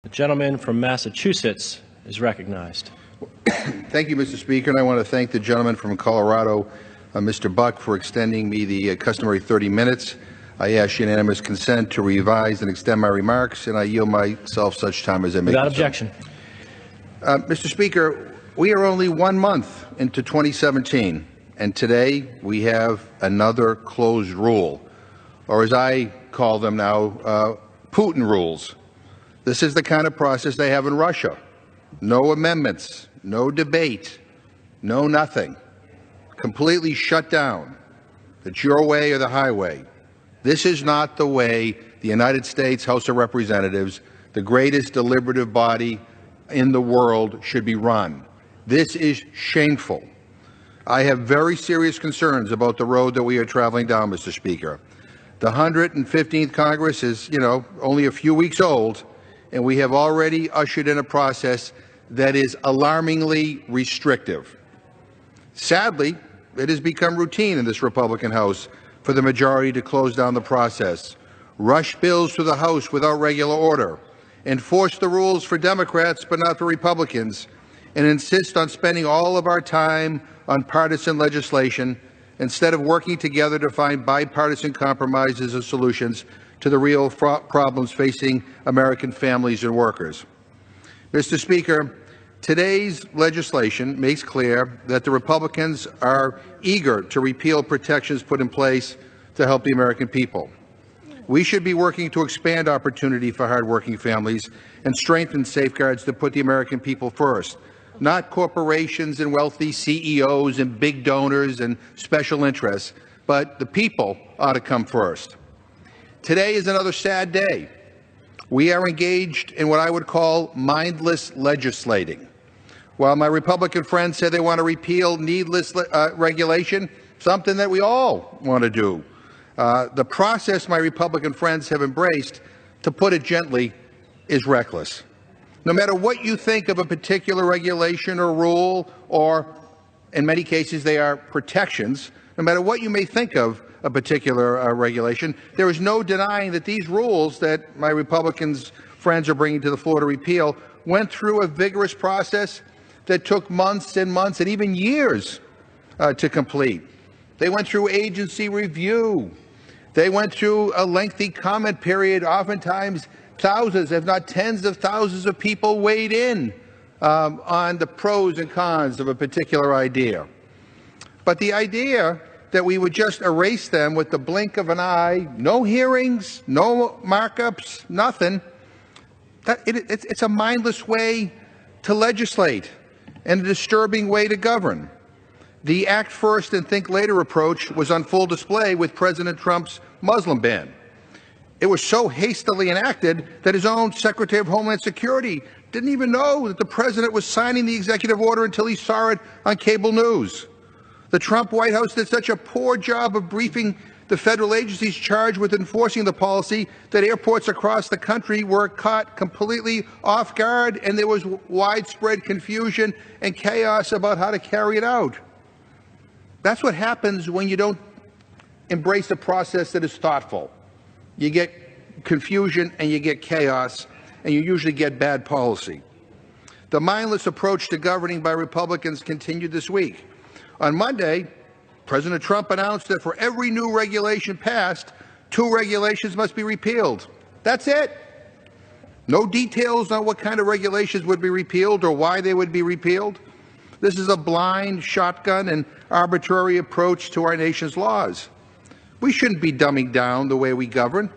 The gentleman from Massachusetts is recognized. Thank you, Mr. Speaker, and I want to thank the gentleman from Colorado, Mr. Buck, for extending me the customary 30 minutes. I ask unanimous consent to revise and extend my remarks, and I yield myself such time as I may. Without objection. Mr. Speaker, we are only 1 month into 2017, and today we have another closed rule, or as I call them now, Putin rules. This is the kind of process they have in Russia. No amendments, no debate, no nothing. Completely shut down. It's your way or the highway. This is not the way the United States House of Representatives, the greatest deliberative body in the world, should be run. This is shameful. I have very serious concerns about the road that we are traveling down, Mr. Speaker. The 115th Congress is, only a few weeks old, and we have already ushered in a process that is alarmingly restrictive. Sadly, it has become routine in this Republican House for the majority to close down the process, rush bills through the House without regular order, enforce the rules for Democrats but not for Republicans, and insist on spending all of our time on partisan legislation instead of working together to find bipartisan compromises and solutions to the real problems facing American families and workers. Mr. Speaker, today's legislation makes clear that the Republicans are eager to repeal protections put in place to help the American people. We should be working to expand opportunity for hardworking families and strengthen safeguards that put the American people first, not corporations and wealthy CEOs and big donors and special interests, but the people ought to come first. Today is another sad day. We are engaged in what I would call mindless legislating. While my Republican friends say they want to repeal needless regulation, something that we all want to do, the process my Republican friends have embraced, to put it gently, is reckless. No matter what you think of a particular regulation or rule, or in many cases they are protections, no matter what you may think of a particular regulation, there is no denying that these rules that my Republican friends are bringing to the floor to repeal went through a vigorous process that took months and months and even years to complete. They went through agency review. They went through a lengthy comment period. Oftentimes, thousands, if not tens of thousands of people weighed in on the pros and cons of a particular idea. But the idea that we would just erase them with the blink of an eye, no hearings, no markups, nothing, it's a mindless way to legislate and a disturbing way to govern. The act first and think later approach was on full display with President Trump's Muslim ban. It was so hastily enacted that his own Secretary of Homeland Security didn't even know that the president was signing the executive order until he saw it on cable news. The Trump White House did such a poor job of briefing the federal agencies charged with enforcing the policy that airports across the country were caught completely off guard, and there was widespread confusion and chaos about how to carry it out. That's what happens when you don't embrace a process that is thoughtful. You get confusion and you get chaos, and you usually get bad policy. The mindless approach to governing by Republicans continued this week. On Monday, President Trump announced that for every new regulation passed, 2 regulations must be repealed. That's it. No details on what kind of regulations would be repealed or why they would be repealed. This is a blind, shotgun, and arbitrary approach to our nation's laws. We shouldn't be dumbing down the way we govern.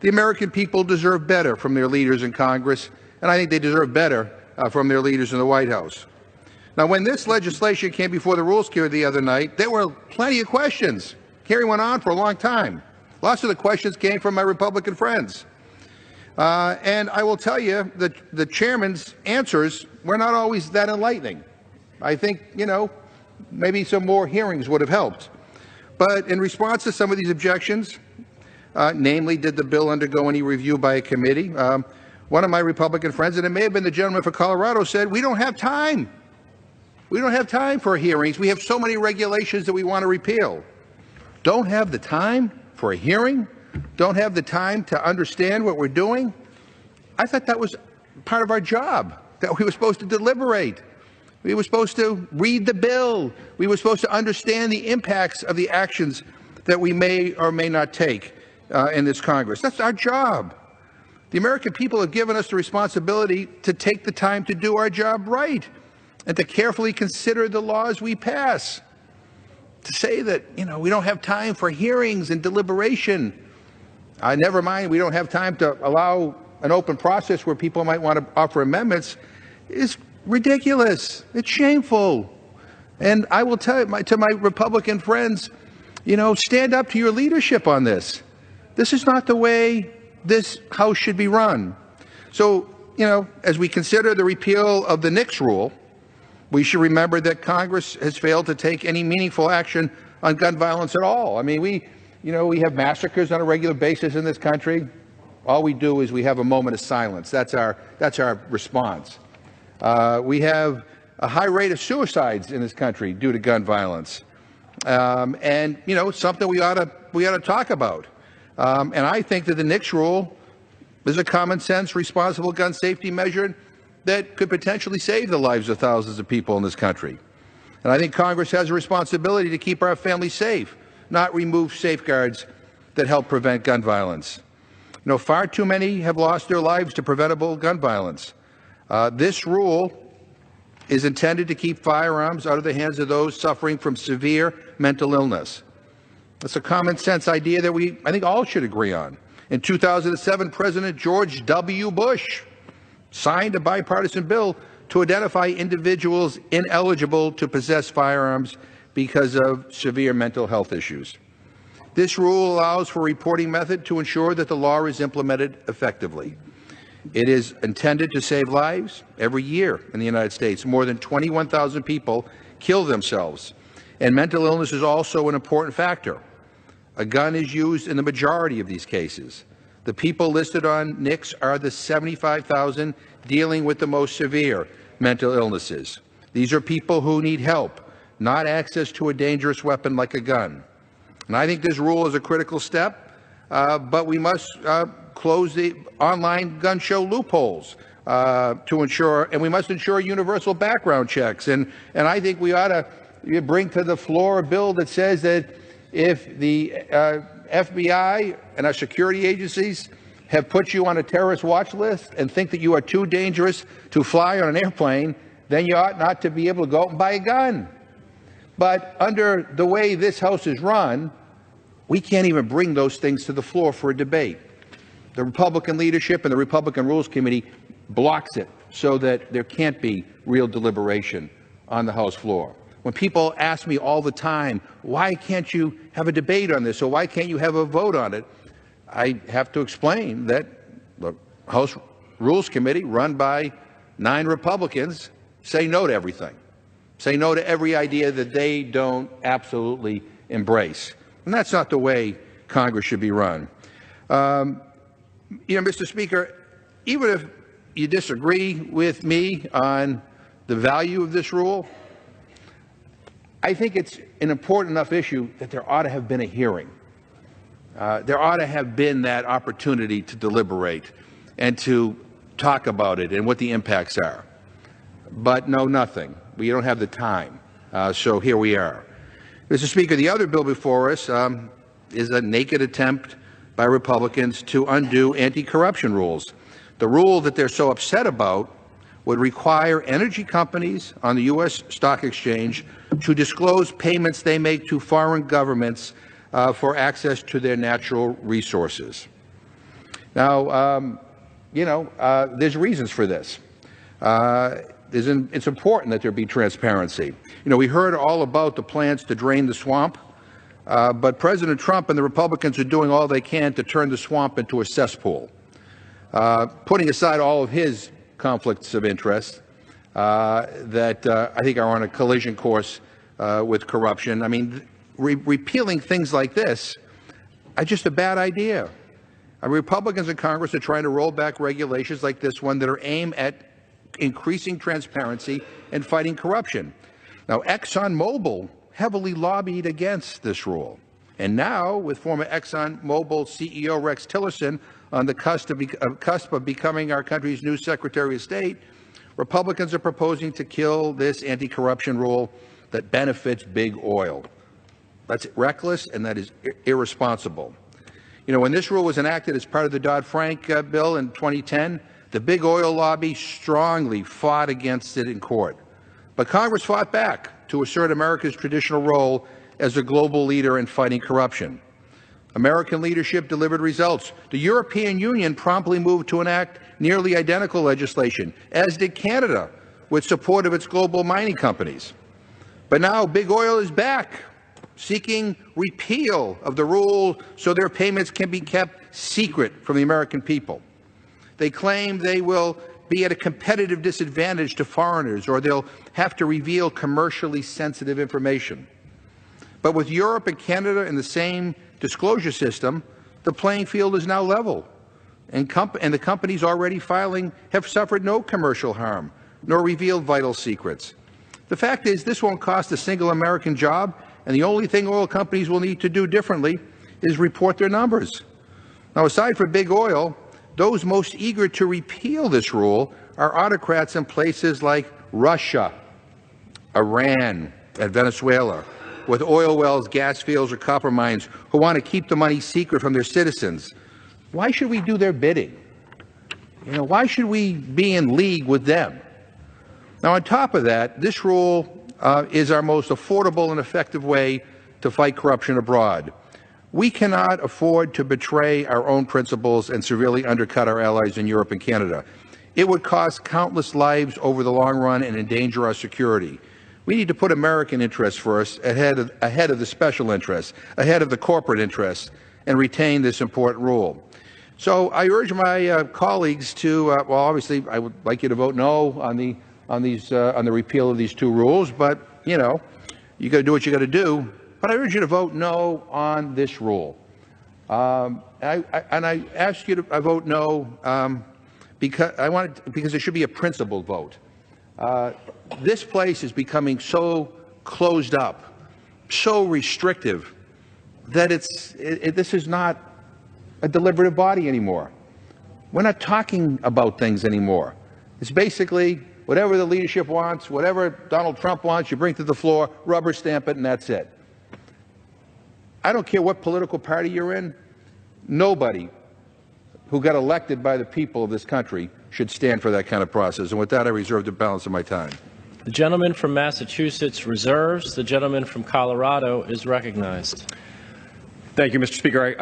The American people deserve better from their leaders in Congress, and I think they deserve better from their leaders in the White House. Now, when this legislation came before the Rules Committee the other night, there were plenty of questions. Hearing went on for a long time. Lots of the questions came from my Republican friends. And I will tell you that the chairman's answers were not always that enlightening. I think, maybe some more hearings would have helped. But in response to some of these objections, namely, did the bill undergo any review by a committee, one of my Republican friends, and it may have been the gentleman from Colorado, said, we don't have time. We don't have time for hearings. We have so many regulations that we want to repeal. Don't have the time for a hearing? Don't have the time to understand what we're doing? I thought that was part of our job, that we were supposed to deliberate. We were supposed to read the bill. We were supposed to understand the impacts of the actions that we may or may not take in this Congress. That's our job. The American people have given us the responsibility to take the time to do our job right and to carefully consider the laws we pass. To say that, we don't have time for hearings and deliberation. Never mind, we don't have time to allow an open process where people might want to offer amendments is ridiculous. It's shameful. And I will tell you, to my Republican friends, stand up to your leadership on this. This is not the way this House should be run. So, as we consider the repeal of the Nix rule, we should remember that Congress has failed to take any meaningful action on gun violence at all. I mean, we have massacres on a regular basis in this country. All we do is we have a moment of silence. That's our response. We have a high rate of suicides in this country due to gun violence, and it's something we ought to talk about. And I think that the Nix rule is a common sense, responsible gun safety measure that could potentially save the lives of thousands of people in this country. And I think Congress has a responsibility to keep our families safe, not remove safeguards that help prevent gun violence. Far too many have lost their lives to preventable gun violence. This rule is intended to keep firearms out of the hands of those suffering from severe mental illness. That's a common sense idea that I think all should agree on. In 2007, President George W. Bush signed a bipartisan bill to identify individuals ineligible to possess firearms because of severe mental health issues. This rule allows for a reporting method to ensure that the law is implemented effectively. It is intended to save lives. Every year in the United States, more than 21,000 people kill themselves, and mental illness is also an important factor. A gun is used in the majority of these cases. The people listed on Nix are the 75,000 dealing with the most severe mental illnesses. These are people who need help, not access to a dangerous weapon like a gun. And I think this rule is a critical step, but we must close the online gun show loopholes to ensure, and we must ensure universal background checks. And I think we ought to bring to the floor a bill that says that if the FBI and our security agencies have put you on a terrorist watch list and think that you are too dangerous to fly on an airplane, then you ought not to be able to go out and buy a gun. But under the way this House is run, we can't even bring those things to the floor for a debate. The Republican leadership and the Republican Rules Committee blocks it so that there can't be real deliberation on the House floor. When people ask me all the time, why can't you have a debate on this, or why can't you have a vote on it, I have to explain that the House Rules Committee, run by 9 Republicans, say no to everything, say no to every idea that they don't absolutely embrace. And that's not the way Congress should be run. Mr. Speaker, even if you disagree with me on the value of this rule, I think it's an important enough issue that there ought to have been a hearing. There ought to have been that opportunity to deliberate and to talk about it and what the impacts are. But no, nothing. We don't have the time. So here we are. Mr. Speaker, the other bill before us is a naked attempt by Republicans to undo anti-corruption rules. The rule that they're so upset about would require energy companies on the U.S. Stock Exchange to disclose payments they make to foreign governments for access to their natural resources. Now, there's reasons for this. It's important that there be transparency. We heard all about the plans to drain the swamp, but President Trump and the Republicans are doing all they can to turn the swamp into a cesspool, putting aside all of his conflicts of interest that I think are on a collision course with corruption. I mean, repealing things like this are just a bad idea. Republicans in Congress are trying to roll back regulations like this one that are aimed at increasing transparency and fighting corruption. Now, ExxonMobil heavily lobbied against this rule, And now, with former ExxonMobil CEO Rex Tillerson on the cusp of becoming our country's new Secretary of State, Republicans are proposing to kill this anti-corruption rule that benefits big oil. That's reckless and that is irresponsible. You know, when this rule was enacted as part of the Dodd-Frank bill in 2010, the big oil lobby strongly fought against it in court. But Congress fought back to assert America's traditional role as a global leader in fighting corruption. American leadership delivered results. The European Union promptly moved to enact nearly identical legislation, as did Canada, with support of its global mining companies. But now big oil is back, seeking repeal of the rule so their payments can be kept secret from the American people. They claim they will be at a competitive disadvantage to foreigners, or they'll have to reveal commercially sensitive information. But with Europe and Canada in the same disclosure system, the playing field is now level, and the companies already filing have suffered no commercial harm, nor revealed vital secrets. The fact is, this won't cost a single American job, and the only thing oil companies will need to do differently is report their numbers. Now, aside from big oil, those most eager to repeal this rule are autocrats in places like Russia, Iran, and Venezuela, with oil wells, gas fields, or copper mines, who want to keep the money secret from their citizens. Why should we do their bidding? You know, why should we be in league with them? Now, on top of that, this rule is our most affordable and effective way to fight corruption abroad. We cannot afford to betray our own principles and severely undercut our allies in Europe and Canada. It would cost countless lives over the long run and endanger our security. We need to put American interests first, ahead of the special interests, ahead of the corporate interests, and retain this important rule. So I urge my colleagues to, well, obviously, I would like you to vote no on the repeal of these two rules, but you know, you got to do what you got to do. But I urge you to vote no on this rule. And I ask you to vote no because it should be a principled vote. This place is becoming so closed up, so restrictive, that this is not a deliberative body anymore. We're not talking about things anymore. It's basically whatever the leadership wants, whatever Donald Trump wants, you bring to the floor, rubber stamp it, and that's it. I don't care what political party you're in. Nobody who got elected by the people of this country should stand for that kind of process. And with that, I reserve the balance of my time. The gentleman from Massachusetts reserves. The gentleman from Colorado is recognized. Thank you, Mr. Speaker.